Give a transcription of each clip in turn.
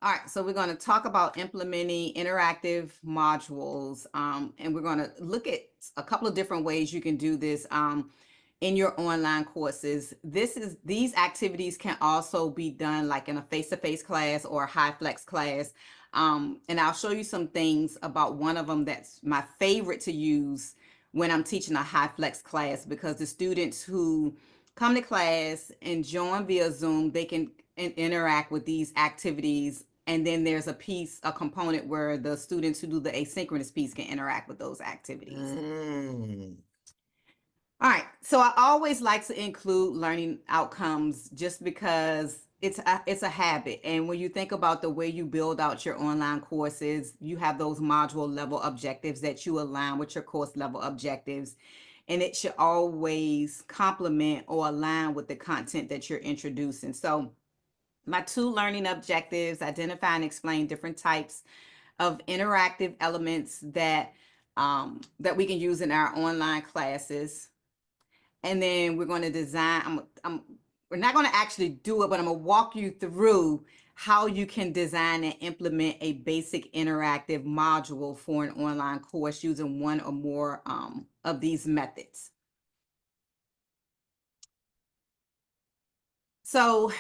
All right, so we're going to talk about implementing interactive modules, and we're going to look at a couple of different ways you can do this in your online courses. These activities can also be done like in a face-to-face class or a high flex class, and I'll show you some things about one of them that's my favorite to use when I'm teaching a high flex class, because the students who come to class and join via Zoom, they can interact with these activities. And then there's a component where the students who do the asynchronous piece can interact with those activities. All right, so I always like to include learning outcomes just because it's a habit. And when you think about the way you build out your online courses, you have those module level objectives that you align with your course level objectives. And it should always complement or align with the content that you're introducing. So my 2 learning objectives: identify and explain different types of interactive elements that we can use in our online classes. And then we're going to design, we're not going to actually do it, but I'm going to walk you through how you can design and implement a basic interactive module for an online course using one or more of these methods. So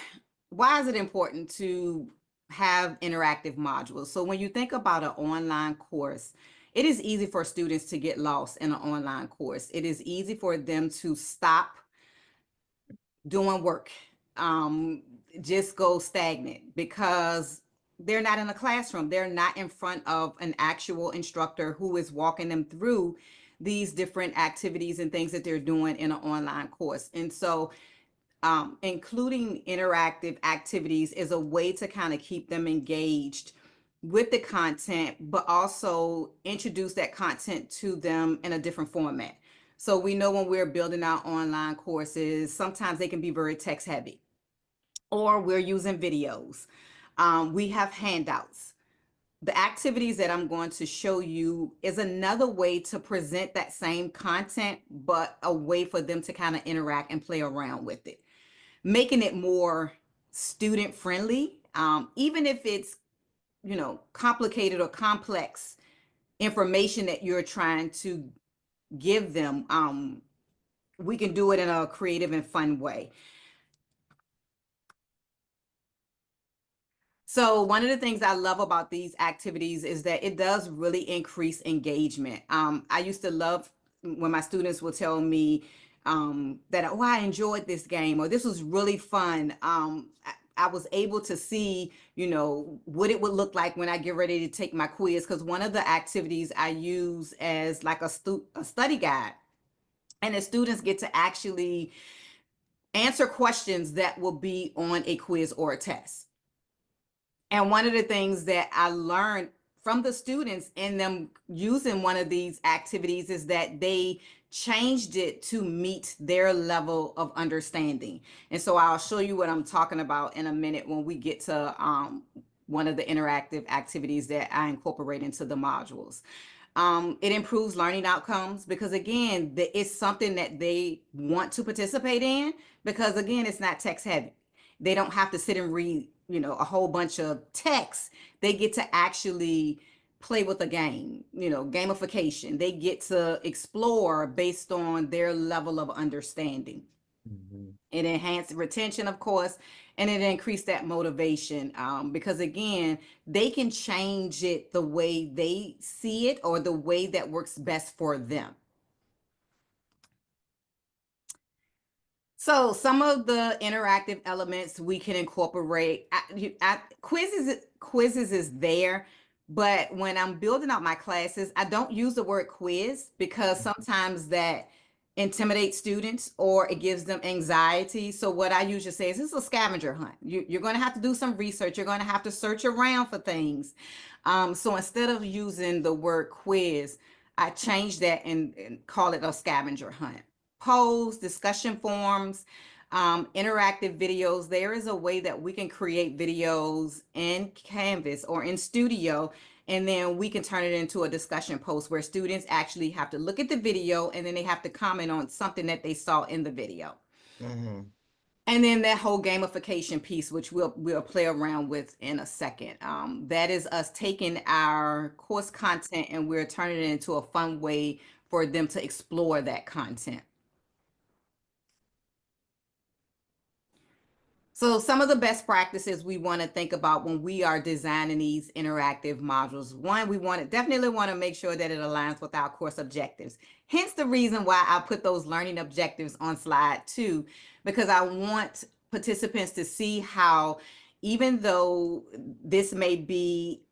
why is it important to have interactive modules? So when you think about an online course, it is easy for students to get lost in an online course. It is easy for them to stop doing work, just go stagnant, because they're not in a classroom. They're not in front of an actual instructor who is walking them through these different activities and things that they're doing in an online course. And so including interactive activities is a way to kind of keep them engaged with the content, but also introduce that content to them in a different format. So we know when we're building our online courses, sometimes they can be very text heavy, or we're using videos. We have handouts. The activities that I'm going to show you is another way to present that same content, but a way for them to kind of interact and play around with it, making it more student friendly, even if it's, complicated or complex information that you're trying to give them. We can do it in a creative and fun way. So one of the things I love about these activities is that it does really increase engagement. I used to love when my students will tell me that, oh, I enjoyed this game, or this was really fun. I was able to see, what it would look like when I get ready to take my quiz, because one of the activities I use as like a study guide, and the students get to actually answer questions that will be on a quiz or a test. And one of the things that I learned from the students in them using one of these activities is that they changed it to meet their level of understanding. And so I'll show you what I'm talking about in a minute when we get to one of the interactive activities that I incorporate into the modules. It improves learning outcomes because, again, it's something that they want to participate in, because, again, it's not text heavy. They don't have to sit and read, a whole bunch of text. They get to actually play with a game, gamification. They get to explore based on their level of understanding. It enhanced retention, of course, and it increased that motivation, because, again, they can change it the way they see it or the way that works best for them. So some of the interactive elements we can incorporate, quizzes is there, but when I'm building out my classes, I don't use the word quiz because sometimes that intimidates students or it gives them anxiety. So what I usually say is, this is a scavenger hunt. You're going to have to do some research. You're going to have to search around for things. So instead of using the word quiz, I change that and call it a scavenger hunt. Polls, discussion forums, interactive videos. There is a way that we can create videos in Canvas or in Studio, and then we can turn it into a discussion post where students actually have to look at the video and then they have to comment on something that they saw in the video. And then that whole gamification piece, which we'll play around with in a second. That is us taking our course content and we're turning it into a fun way for them to explore that content. So some of the best practices we want to think about when we are designing these interactive modules. One, we definitely want to make sure that it aligns with our course objectives. Hence the reason why I put those learning objectives on slide 2, because I want participants to see how, even though this may be,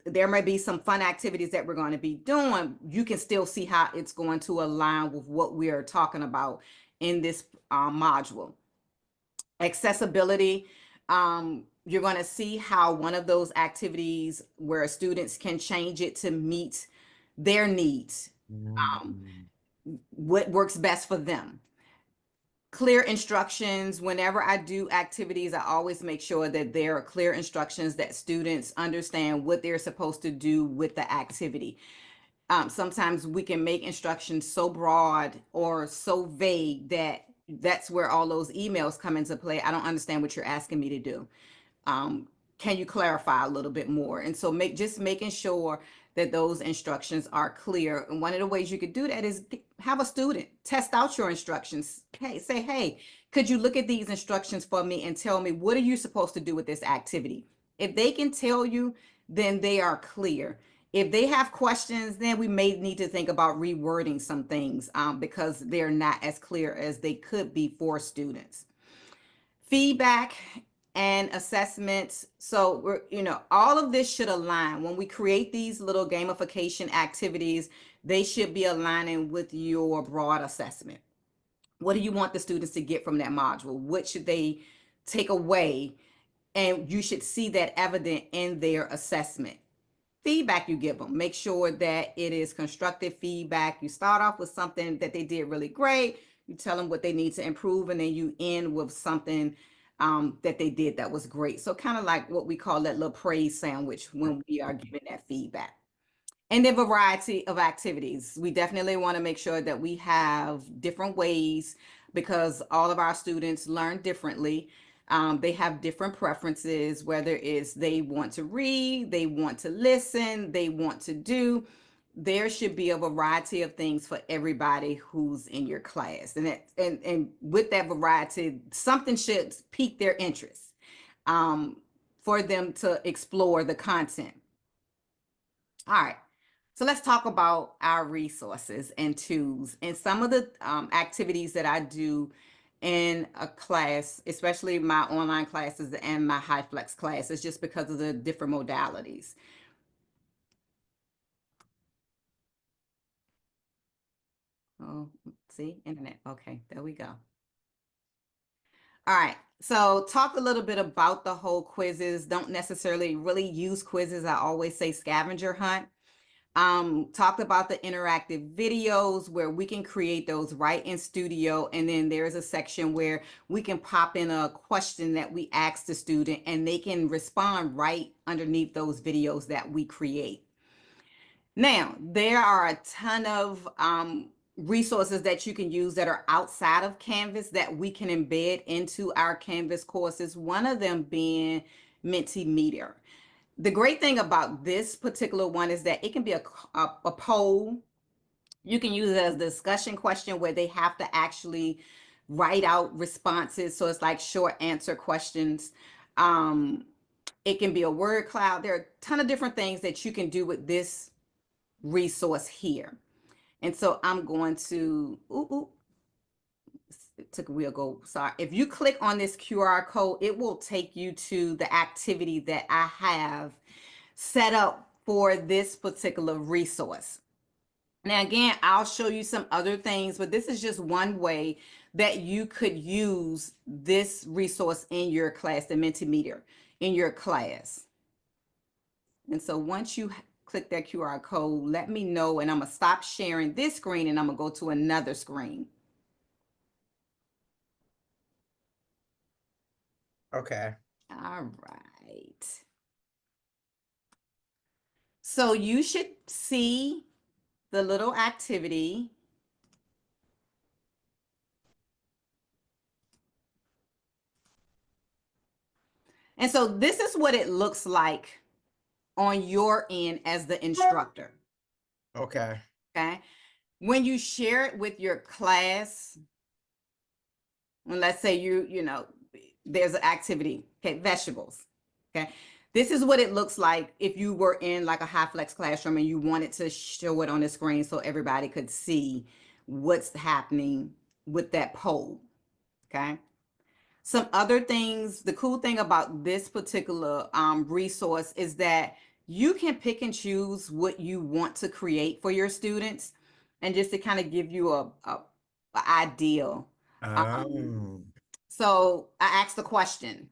there may be some fun activities that we're going to be doing, you can still see how it's going to align with what we are talking about in this module. Accessibility, you're going to see how one of those activities where students can change it to meet their needs, what works best for them. Clear instructions. Whenever I do activities, I always make sure that there are clear instructions that students understand what they're supposed to do with the activity. Sometimes we can make instructions so broad or so vague that that's where all those emails come into play. I don't understand what you're asking me to do. Can you clarify a little bit more? And so just making sure that those instructions are clear. And one of the ways you could do that is have a student test out your instructions. Say, hey, could you look at these instructions for me and tell me, what are you supposed to do with this activity? If they can tell you, then they are clear. If they have questions, then we may need to think about rewording some things because they're not as clear as they could be for students. Feedback and assessments. So all of this should align. When we create these little gamification activities, they should be aligning with your broad assessment. What do you want the students to get from that module? What should they take away? And you should see that evident in their assessment. Feedback you give them, make sure that it is constructive feedback. You start off with something that they did really great. You tell them what they need to improve, and then you end with something that they did that was great. So kind of like what we call that little praise sandwich when we are giving that feedback. And the variety of activities. We definitely want to make sure that we have different ways because all of our students learn differently. They have different preferences, whether it's they want to read, they want to listen, they want to do. There should be a variety of things for everybody who's in your class. And with that variety, something should pique their interest for them to explore the content. All right. So let's talk about our resources and tools and some of the activities that I do in a class, especially my online classes and my high flex classes, just because of the different modalities. Oh, see, internet. Okay, there we go. All right. So talk a little bit about the whole quizzes. Don't necessarily really use quizzes. I always say scavenger hunt. Talked about the interactive videos where we can create those right in studio. And then there's a section where we can pop in a question that we ask the student and they can respond right underneath those videos that we create. Now, there are a ton of resources that you can use that are outside of Canvas that we can embed into our Canvas courses. One of them being Mentimeter. The great thing about this particular one is that it can be a poll. You can use it as a discussion question where they have to actually write out responses. So it's like short answer questions. It can be a word cloud. There are a ton of different things that you can do with this resource here. And so I'm going to, it took a real go. Sorry. If you click on this QR code, it will take you to the activity that I have set up for this particular resource. Now, again, I'll show you some other things, but this is just one way that you could use this resource in your class, the Mentimeter, in your class. And so once you click that QR code, let me know, and I'm going to stop sharing this screen and I'm going to go to another screen. Okay. All right. So you should see the little activity. And so this is what it looks like on your end as the instructor. Okay. Okay. When you share it with your class, and let's say there's an activity, okay, vegetables. Okay. This is what it looks like if you were in like a high flex classroom and you wanted to show it on the screen so everybody could see what's happening with that poll. Okay. Some other things, the cool thing about this particular resource is that you can pick and choose what you want to create for your students, and just to kind of give you a idea. Oh. So I asked the question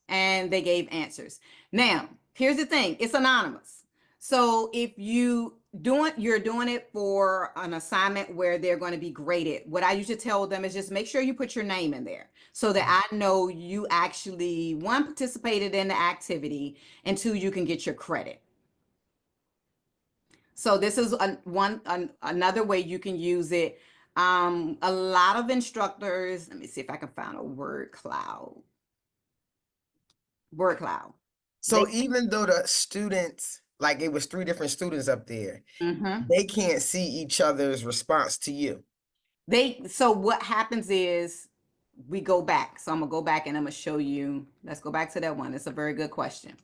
and they gave answers. Now, here's the thing, it's anonymous. So if you're doing it for an assignment where they're going to be graded, what I usually tell them is just make sure you put your name in there so that I know you actually, one, participated in the activity, and two, you can get your credit. So this is another way you can use it. A lot of instructors, let me see if I can find a word cloud. So even though the students, like it was 3 different students up there, they can't see each other's response to you. So what happens is we go back. So I'm gonna go back and I'm gonna show you. Let's go back to that one. It's a very good question.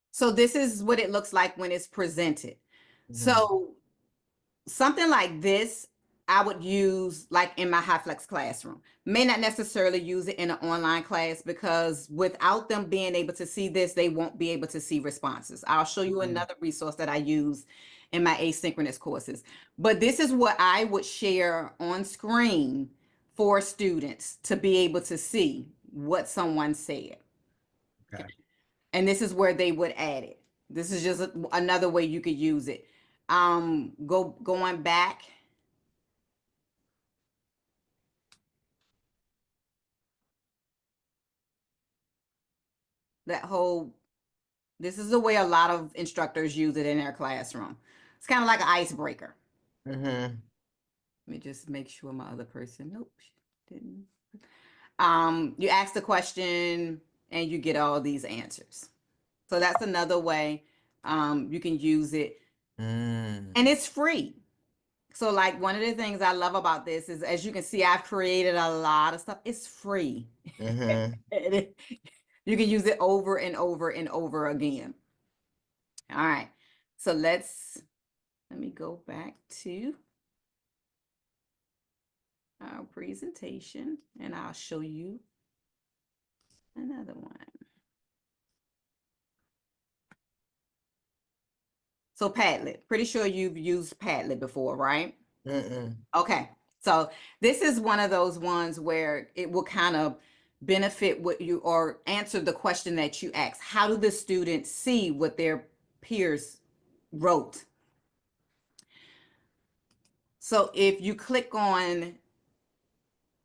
So this is what it looks like when it's presented. So something like this, I would use like in my high flex classroom. May not necessarily use it in an online class because without them being able to see this, they won't be able to see responses. I'll show you another resource that I use in my asynchronous courses. But this is what I would share on screen for students to be able to see what someone said. Okay. And this is where they would add it. This is just another way you could use it. Going back. This is the way a lot of instructors use it in their classroom. It's kind of like an icebreaker. Let me just make sure my other person, nope, she didn't. You ask the question and you get all these answers. So that's another way you can use it. And it's free. So like one of the things I love about this is, as you can see, I've created a lot of stuff. It's free. You can use it over and over and over again. All right. So let me go back to our presentation and I'll show you another one. So Padlet, pretty sure you've used Padlet before, right? Okay. So this is one of those ones where it will kind of benefit what you, or answer the question that you ask. How do the students see what their peers wrote? So if you click on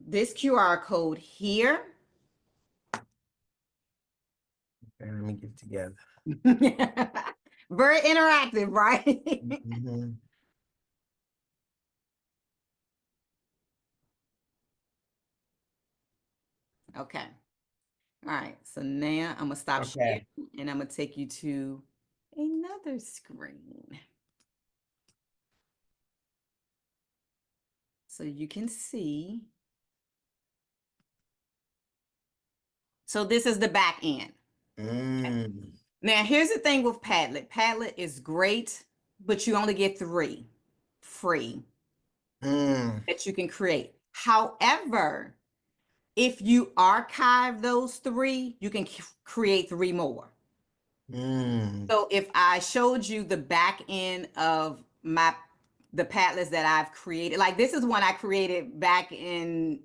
this QR code here, let me get it together. very interactive, right? Okay. All right. So now I'm gonna stop sharing and I'm gonna take you to another screen. So you can see. So this is the back end. Now here's the thing with Padlet. Padlet is great, but you only get 3 free that you can create. However, if you archive those 3, you can create 3 more. So if I showed you the back end of the Padlets that I've created, like this is one I created back in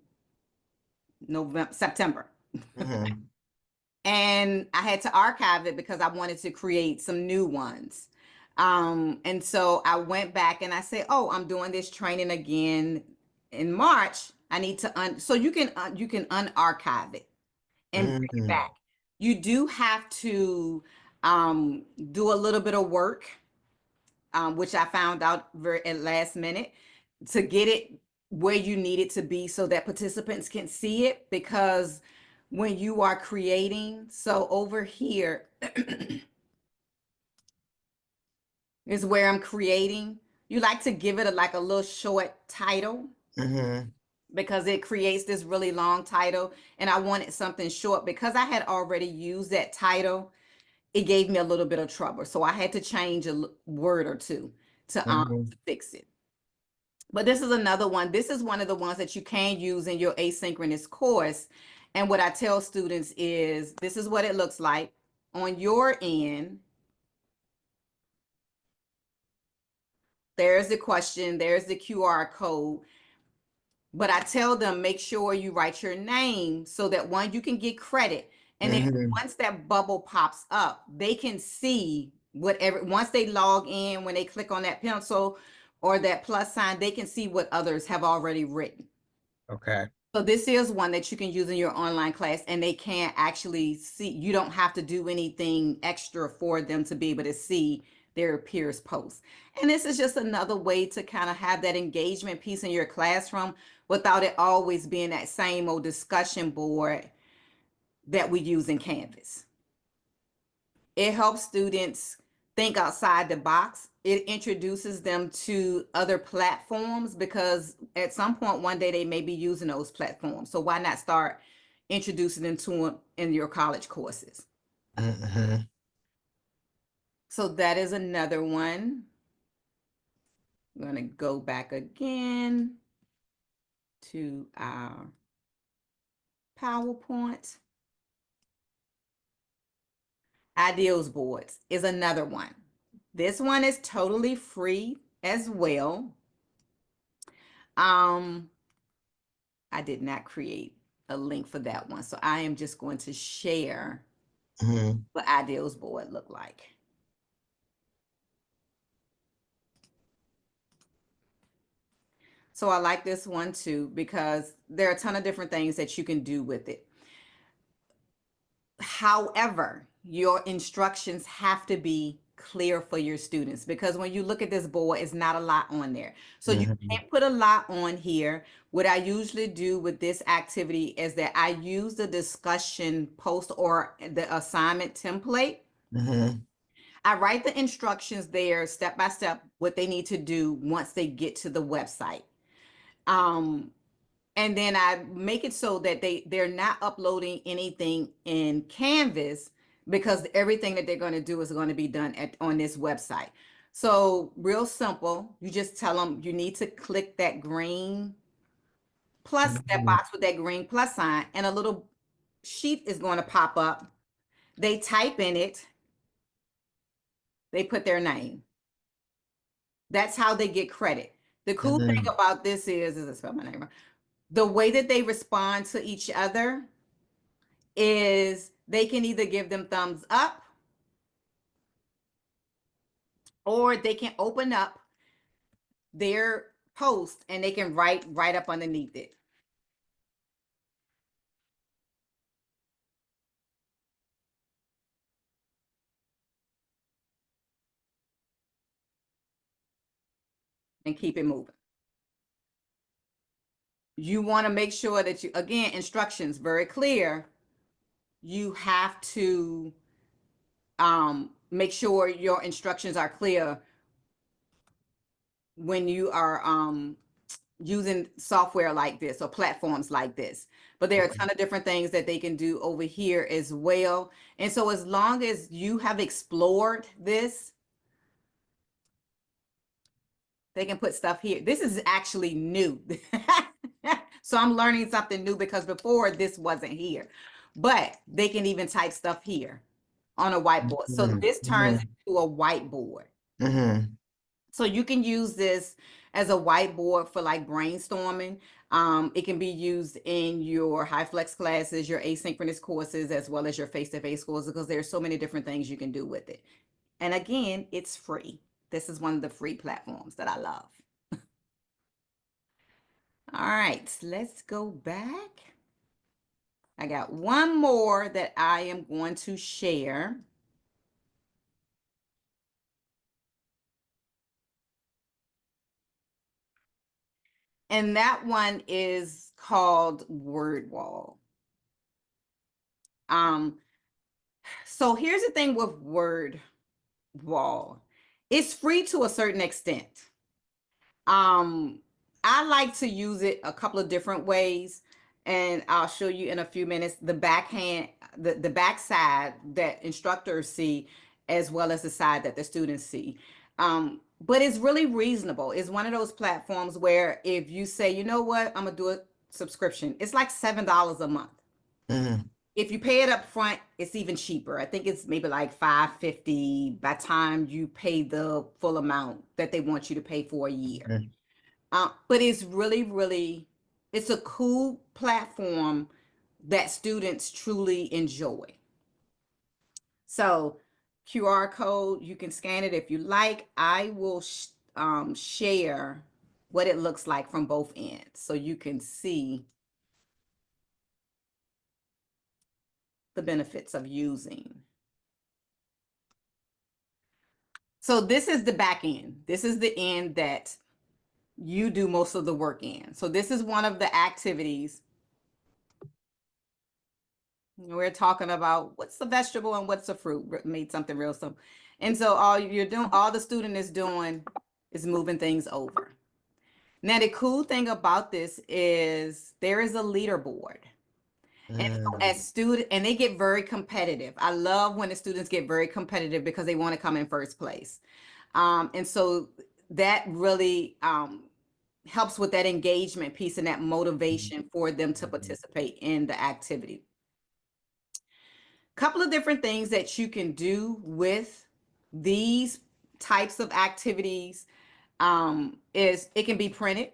September. And I had to archive it because I wanted to create some new ones. And so I went back and I said, oh, I'm doing this training again in March. I need to so you can unarchive it and bring it back. You do have to do a little bit of work which I found out very at last minute, to get it where you need it to be so that participants can see it. Because when you are creating, so over here is where I'm creating. You like to give it like a little short title because it creates this really long title, and I wanted something short because I had already used that title. It gave me a little bit of trouble, so I had to change a word or two to fix it. But this is another one. This is one of the ones that you can use in your asynchronous course. And what I tell students is this is what it looks like on your end. There's the question, there's the QR code. But I tell them, make sure you write your name so that one, you can get credit. And then once that bubble pops up, they can see whatever, once they log in, when they click on that pencil or that plus sign, they can see what others have already written. Okay. So this is one that you can use in your online class, and they can't actually see. You don't have to do anything extra for them to be able to see their peers posts. And this is just another way to kind of have that engagement piece in your classroom without it always being that same old discussion board that we use in Canvas. It helps students think outside the box. It introduces them to other platforms because at some point one day they may be using those platforms. So why not start introducing them to them in your college courses? So that is another one. I'm going to go back again to our PowerPoint. IdeaBoardz is another one. This one is totally free as well. I did not create a link for that one, so I am just going to share what IdeaBoardz look like. So I like this one too because there are a ton of different things that you can do with it. However, your instructions have to be clear for your students because when you look at this board, it's not a lot on there. So you can't put a lot on here. What I usually do with this activity is that I use the discussion post or the assignment template. I write the instructions there step by step, what they need to do once they get to the website. And then I make it so that they're not uploading anything in Canvas because everything that they're going to do is going to be done on this website. So real simple, you just tell them you need to click that green plus, that box with that green plus sign, and a little sheet is going to pop up. They type in it, they put their name. That's how they get credit. The cool thing about this is I spell my name wrong, the way that they respond to each other is they can either give them thumbs up or they can open up their post and they can write right up underneath it. And keep it moving. You want to make sure that you, again, instructions very clear. You have to make sure your instructions are clear when you are using software like this or platforms like this. But there are a ton of different things that they can do over here as well. And so as long as you have explored this, they can put stuff here. This is actually new. So I'm learning something new because before this wasn't here. But they can even type stuff here on a whiteboard. So this turns into a whiteboard. So you can use this as a whiteboard for like brainstorming. It can be used in your high flex classes, your asynchronous courses, as well as your face-to-face courses, because there's so many different things you can do with it. And again, it's free. This is one of the free platforms that I love. All right, let's go back. I got one more that I am going to share. And that one is called Wordwall. So here's the thing with Wordwall. It's free to a certain extent. I like to use it a couple of different ways, and I'll show you in a few minutes the back side that instructors see, as well as the side that the students see. But it's really reasonable. It's one of those platforms where if you say, you know what, I'm gonna do a subscription, it's like $7 a month. If you pay it up front, it's even cheaper. I think it's maybe like $5.50 by time you pay the full amount that they want you to pay for a year. But it's really, it's a cool platform that students truly enjoy. So QR code, you can scan it if you like. I will share what it looks like from both ends so you can see the benefits of using. So this is the back end. This is the end that you do most of the work in. So this is one of the activities. We're talking about what's the vegetable and what's the fruit. Made something real simple. And so all the student is doing is moving things over. Now the cool thing about this is there is a leaderboard. And so as and they get very competitive. I love when the students get very competitive because they want to come in first place. And so that really helps with that engagement piece and that motivation for them to participate in the activity. Couple of different things that you can do with these types of activities is it can be printed.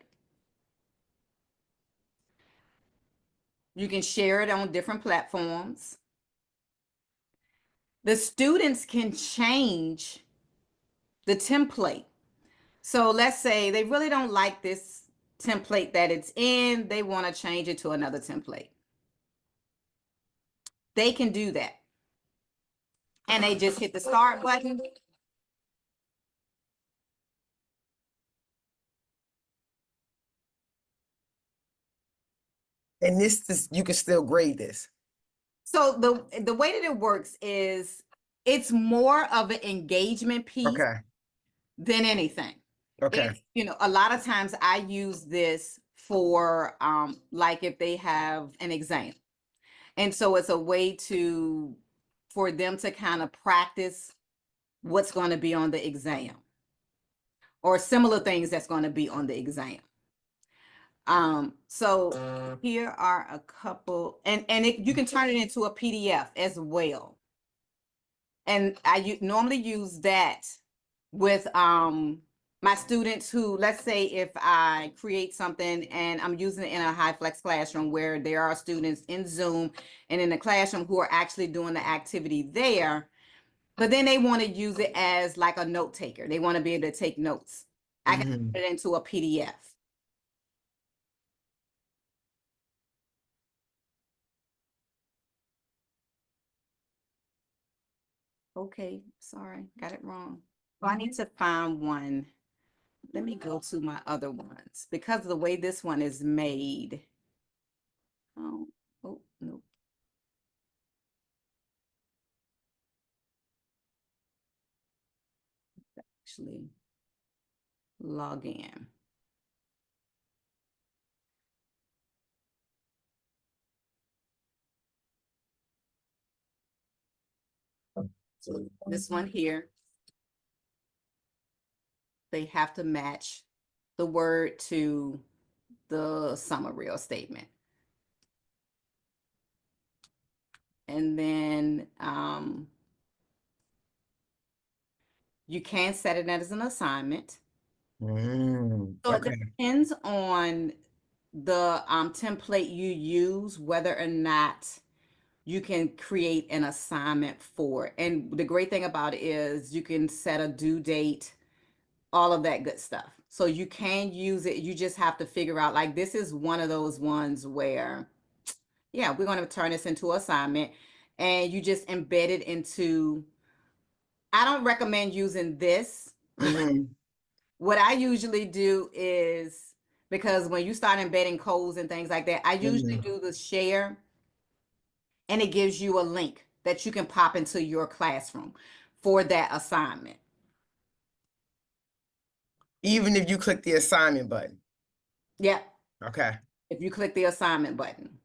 You can share it on different platforms. The students can change the template. So let's say they really don't like this template that it's in, they want to change it to another template. They can do that. And they just hit the start button. And this you can still grade this. So the way that it works is it's more of an engagement piece than anything. It's, a lot of times I use this for like if they have an exam. And so it's a way for them to kind of practice what's going to be on the exam or similar things that's going to be on the exam. So here are a couple, and you can turn it into a PDF as well. And I normally use that with my students who, let's say if I create something and I'm using it in a high flex classroom where there are students in Zoom and in the classroom who are actually doing the activity there, but then they want to use it as like a note taker. They want to be able to take notes. I can put it into a PDF. Okay, sorry, got it wrong. Well, I need to find one. Let me go to my other ones because of the way this one is made. Oh, no. Actually, log in. This one here, they have to match the word to the summary or statement. And then you can set it as an assignment. So it depends on the template you use, whether or not you can create an assignment for it. And the great thing about it is you can set a due date, all of that good stuff. So you can use it. You just have to figure out, like, this is one of those ones where, yeah, we're going to turn this into an assignment and you just embed it into, I don't recommend using this. What I usually do is, because when you start embedding codes and things like that, I usually do the share, and it gives you a link that you can pop into your classroom for that assignment. Even if you click the assignment button. Yep. Okay. If you click the assignment button.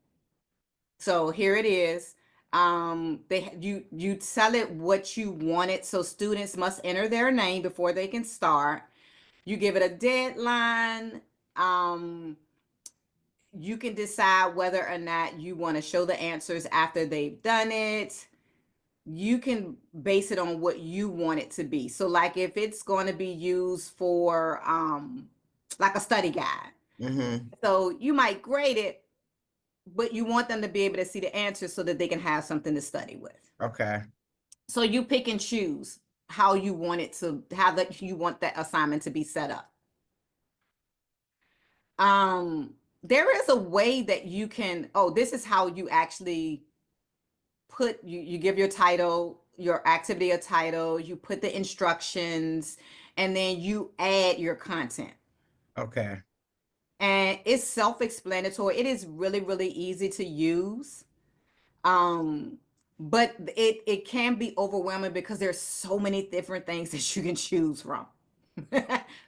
So here it is. You tell it what you want it. So students must enter their name before they can start. You give it a deadline. You can decide whether or not you want to show the answers after they've done it. You can base it on what you want it to be. So like if it's going to be used for like a study guide. So you might grade it, but you want them to be able to see the answers so that they can have something to study with. Okay. So you pick and choose how you want it to, how that you want that assignment to be set up. There is a way that you can, oh, this is how you actually put, you give your title, your activity a title, you put the instructions, and then you add your content. Okay. And it's self-explanatory. It is really, really easy to use. But it can be overwhelming because there's so many different things that you can choose from.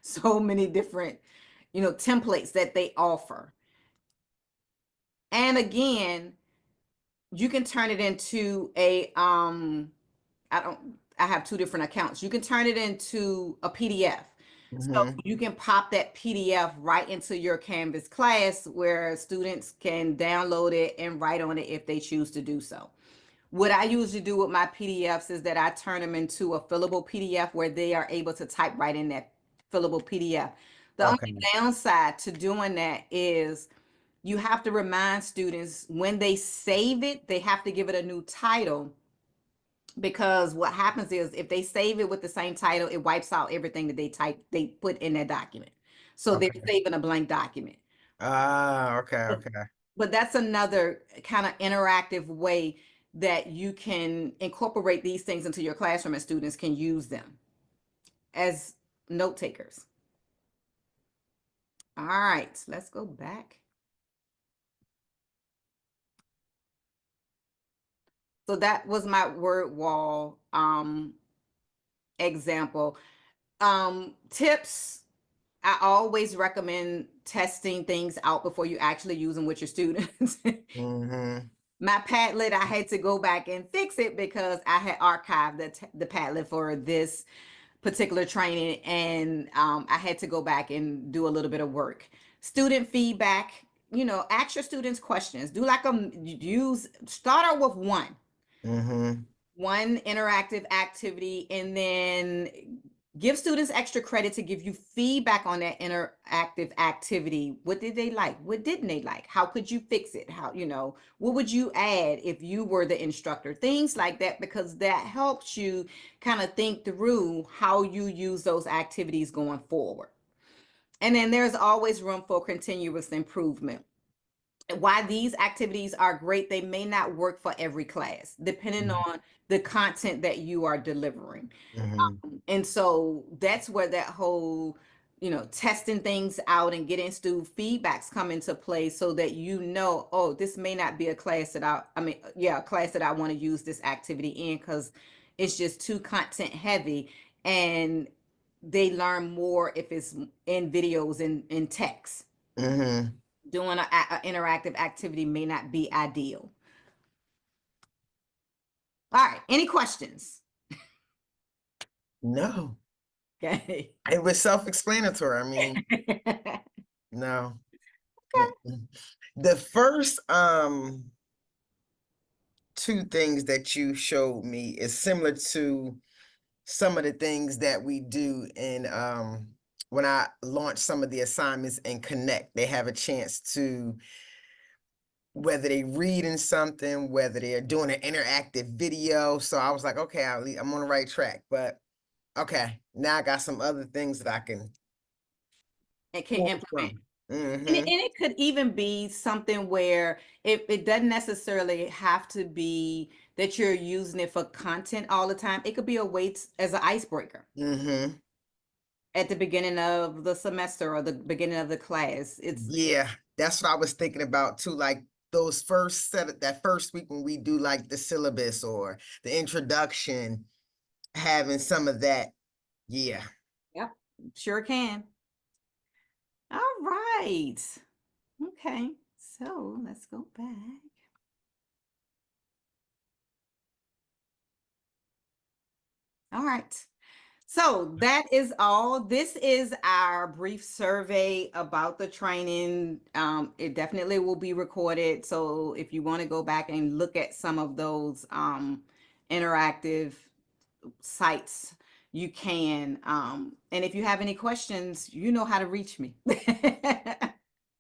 So many different, templates that they offer. And again, you can turn it into a I have two different accounts. You can turn it into a PDF. So you can pop that PDF right into your Canvas class where students can download it and write on it if they choose to do so. What I usually do with my PDFs is that I turn them into a fillable PDF where they are able to type right in that fillable PDF. The only Okay. downside to doing that is you have to remind students when they save it, they have to give it a new title, because what happens is if they save it with the same title, it wipes out everything that they put in that document. So they're Okay. saving a blank document. Ah, okay, okay. But that's another kind of interactive way that you can incorporate these things into your classroom and students can use them as note takers. All right, let's go back. So that was my Wordwall example. Tips, I always recommend testing things out before you actually use them with your students. My Padlet, I had to go back and fix it because I had archived the Padlet for this particular training, and I had to go back and do a little bit of work. Student feedback, ask your students questions. Do like start out with one interactive activity, and then give students extra credit to give you feedback on that interactive activity. What did they like? What didn't they like? How could you fix it? What would you add if you were the instructor? Things like that, because that helps you kind of think through how you use those activities going forward. And then there's always room for continuous improvement. Why these activities are great, they may not work for every class, depending on the content that you are delivering. And so that's where that whole, testing things out and getting student feedbacks come into play, so that oh, this may not be a class that a class that I want to use this activity in, because it's just too content heavy, and they learn more if it's in videos and in text. Doing an interactive activity may not be ideal. All right, any questions? No. Okay. It was self-explanatory. I mean, no. The first two things that you showed me is similar to some of the things that we do in when I launch some of the assignments in Connect. They have a chance to, whether they reading something, whether they're doing an interactive video. So I was like, okay, I'm on the right track. But okay, now I got some other things that I can Implement. Mm-hmm. And it could even be something where it doesn't necessarily have to be that you're using it for content all the time. It could be a way as an icebreaker. at the beginning of the semester or the beginning of the class. It's Yeah, that's what I was thinking about too. Like those first set, that first week when we do like the syllabus or the introduction, having some of that. Yeah. Yep, sure can. All right. Okay. So let's go back. All right. So that is all. This is our brief survey about the training. It definitely will be recorded. So if you want to go back and look at some of those interactive sites, you can. And if you have any questions, you know how to reach me.